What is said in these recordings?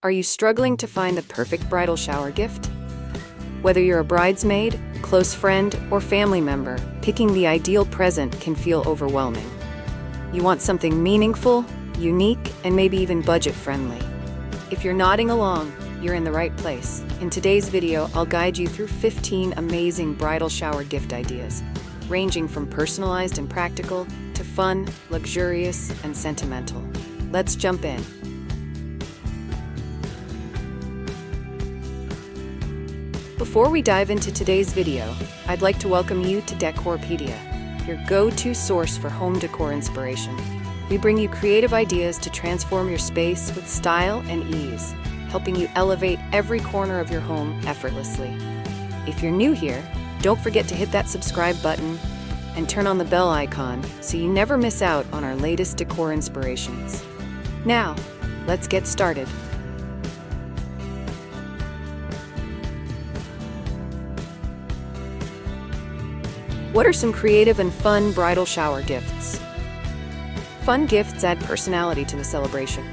Are you struggling to find the perfect bridal shower gift? Whether you're a bridesmaid, close friend, or family member, picking the ideal present can feel overwhelming. You want something meaningful, unique, and maybe even budget-friendly. If you're nodding along, you're in the right place. In today's video, I'll guide you through 15 amazing bridal shower gift ideas, ranging from personalized and practical to fun, luxurious, and sentimental. Let's jump in. Before we dive into today's video, I'd like to welcome you to Decorpediya, your go-to source for home decor inspiration. We bring you creative ideas to transform your space with style and ease, helping you elevate every corner of your home effortlessly. If you're new here, don't forget to hit that subscribe button and turn on the bell icon so you never miss out on our latest decor inspirations. Now, let's get started. What are some creative and fun bridal shower gifts? Fun gifts add personality to the celebration.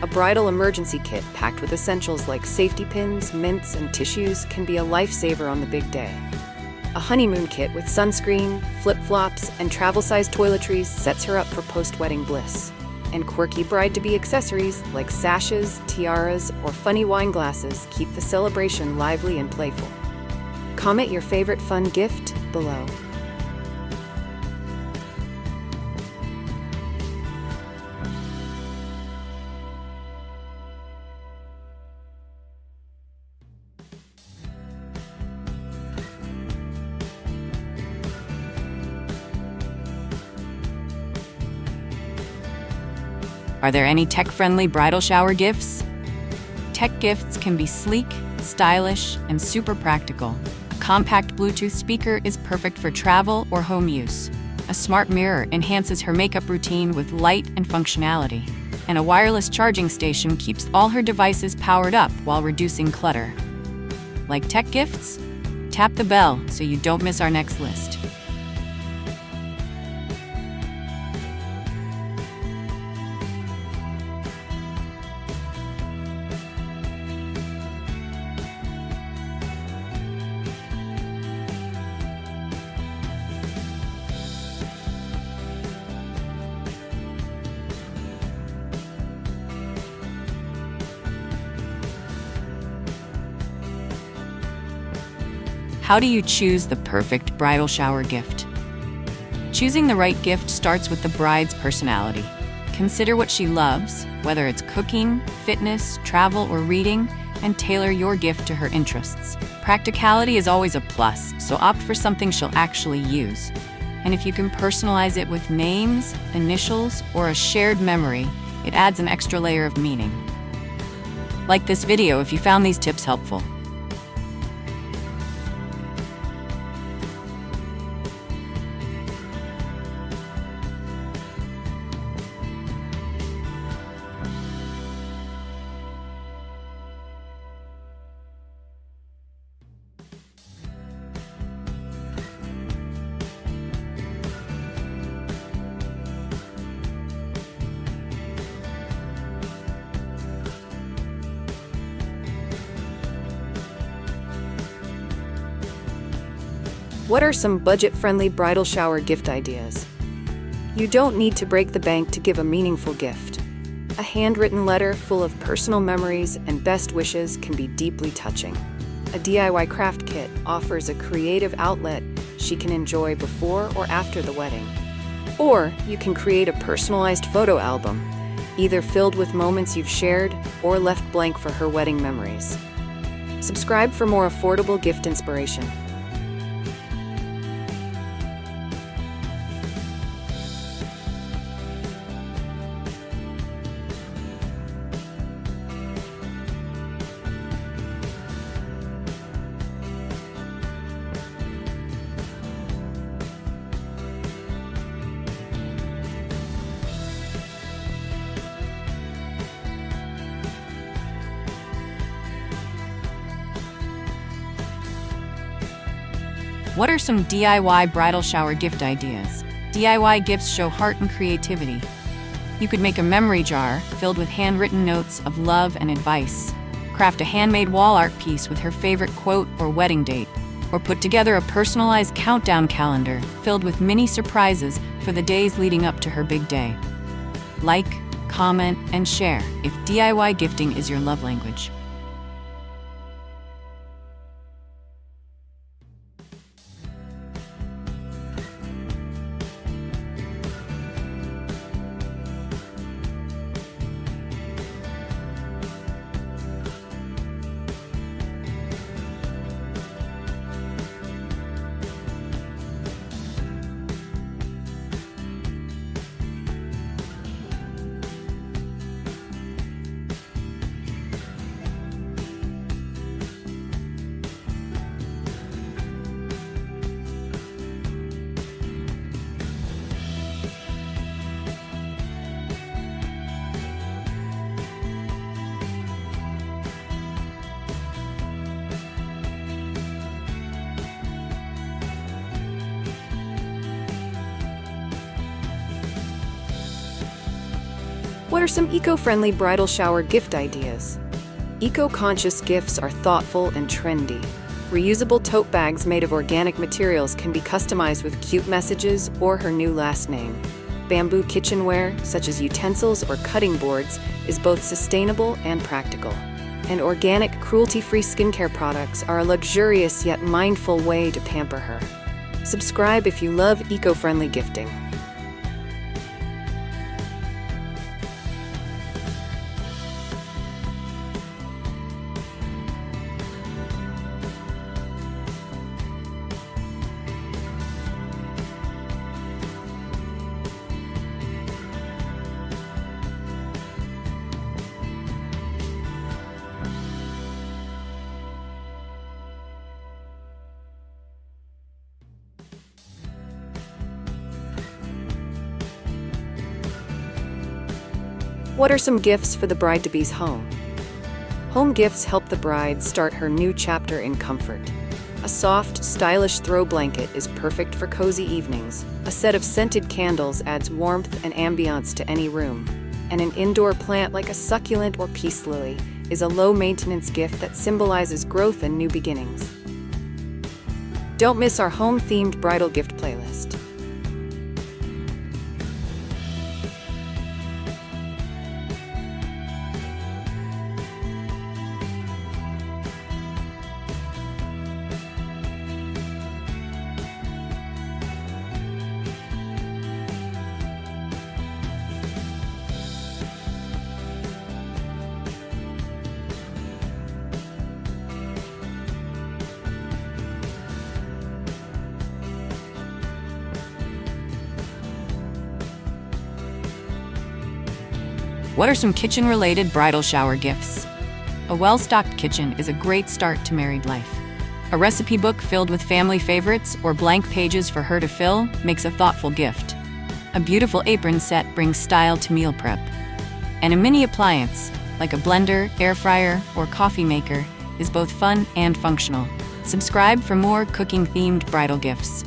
A bridal emergency kit packed with essentials like safety pins, mints, and tissues can be a lifesaver on the big day. A honeymoon kit with sunscreen, flip-flops, and travel-sized toiletries sets her up for post-wedding bliss. And quirky bride-to-be accessories like sashes, tiaras, or funny wine glasses keep the celebration lively and playful. Comment your favorite fun gift below. Are there any tech-friendly bridal shower gifts? Tech gifts can be sleek, stylish, and super practical. A compact Bluetooth speaker is perfect for travel or home use. A smart mirror enhances her makeup routine with light and functionality. And a wireless charging station keeps all her devices powered up while reducing clutter. Like tech gifts? Tap the bell so you don't miss our next list. How do you choose the perfect bridal shower gift? Choosing the right gift starts with the bride's personality. Consider what she loves, whether it's cooking, fitness, travel, or reading, and tailor your gift to her interests. Practicality is always a plus, so opt for something she'll actually use. And if you can personalize it with names, initials, or a shared memory, it adds an extra layer of meaning. Like this video if you found these tips helpful. What are some budget-friendly bridal shower gift ideas? You don't need to break the bank to give a meaningful gift. A handwritten letter full of personal memories and best wishes can be deeply touching. A DIY craft kit offers a creative outlet she can enjoy before or after the wedding. Or you can create a personalized photo album, either filled with moments you've shared or left blank for her wedding memories. Subscribe for more affordable gift inspiration. What are some DIY bridal shower gift ideas? DIY gifts show heart and creativity. You could make a memory jar filled with handwritten notes of love and advice, craft a handmade wall art piece with her favorite quote or wedding date, or put together a personalized countdown calendar filled with mini surprises for the days leading up to her big day. Like, comment, and share if DIY gifting is your love language. What are some eco-friendly bridal shower gift ideas? Eco-conscious gifts are thoughtful and trendy. Reusable tote bags made of organic materials can be customized with cute messages or her new last name. Bamboo kitchenware, such as utensils or cutting boards, is both sustainable and practical. And organic, cruelty-free skincare products are a luxurious yet mindful way to pamper her. Subscribe if you love eco-friendly gifting. What are some gifts for the bride-to-be's home? Home gifts help the bride start her new chapter in comfort. A soft, stylish throw blanket is perfect for cozy evenings. A set of scented candles adds warmth and ambiance to any room. And an indoor plant like a succulent or peace lily is a low-maintenance gift that symbolizes growth and new beginnings. Don't miss our home-themed bridal gift playlist. What are some kitchen-related bridal shower gifts? A well-stocked kitchen is a great start to married life. A recipe book filled with family favorites or blank pages for her to fill makes a thoughtful gift. A beautiful apron set brings style to meal prep. And a mini appliance, like a blender, air fryer, or coffee maker, is both fun and functional. Subscribe for more cooking-themed bridal gifts.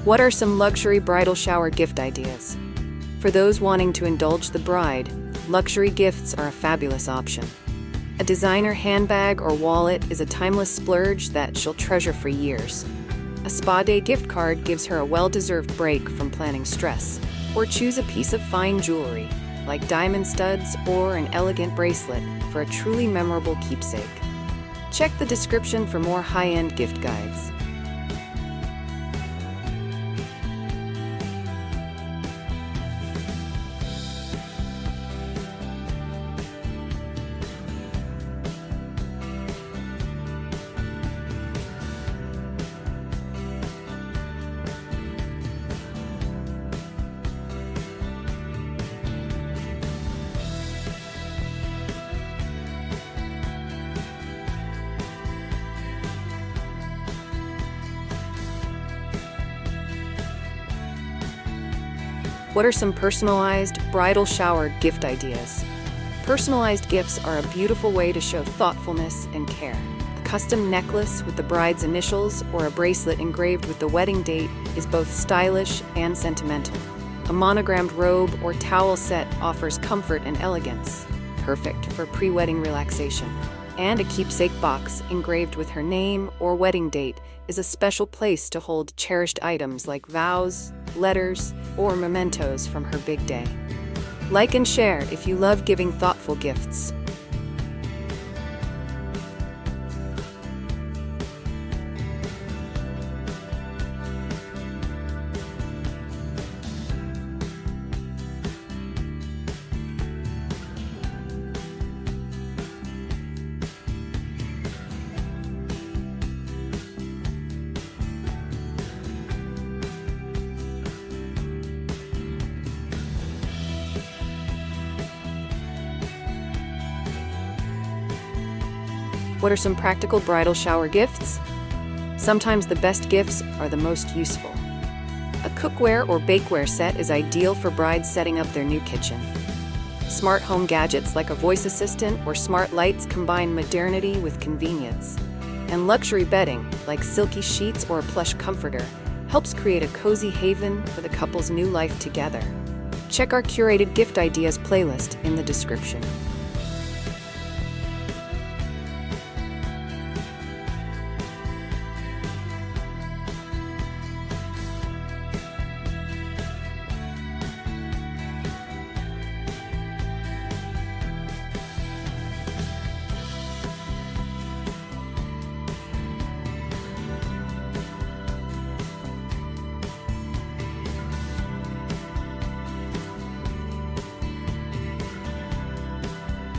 What are some luxury bridal shower gift ideas? For those wanting to indulge the bride, luxury gifts are a fabulous option. A designer handbag or wallet is a timeless splurge that she'll treasure for years. A spa day gift card gives her a well-deserved break from planning stress. Or choose a piece of fine jewelry, like diamond studs or an elegant bracelet, for a truly memorable keepsake. Check the description for more high-end gift guides. What are some personalized bridal shower gift ideas? Personalized gifts are a beautiful way to show thoughtfulness and care. A custom necklace with the bride's initials or a bracelet engraved with the wedding date is both stylish and sentimental. A monogrammed robe or towel set offers comfort and elegance, perfect for pre-wedding relaxation. And a keepsake box engraved with her name or wedding date is a special place to hold cherished items like vows, letters, or mementos from her big day. Like and share if you love giving thoughtful gifts. What are some practical bridal shower gifts? Sometimes the best gifts are the most useful. A cookware or bakeware set is ideal for brides setting up their new kitchen. Smart home gadgets like a voice assistant or smart lights combine modernity with convenience. And luxury bedding, like silky sheets or a plush comforter, helps create a cozy haven for the couple's new life together. Check our curated gift ideas playlist in the description.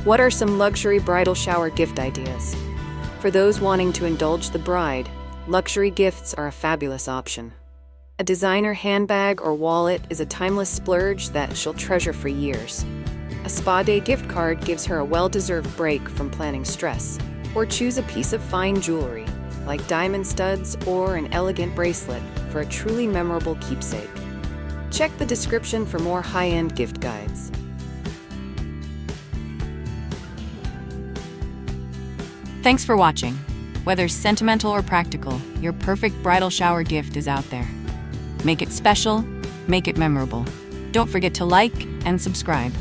What are some luxury bridal shower gift ideas? For those wanting to indulge the bride, luxury gifts are a fabulous option. A designer handbag or wallet is a timeless splurge that she'll treasure for years. A spa day gift card gives her a well-deserved break from planning stress. Or choose a piece of fine jewelry, like diamond studs or an elegant bracelet, for a truly memorable keepsake. Check the description for more high-end gift guides. Thanks for watching. Whether sentimental or practical, your perfect bridal shower gift is out there. Make it special, make it memorable. Don't forget to like and subscribe.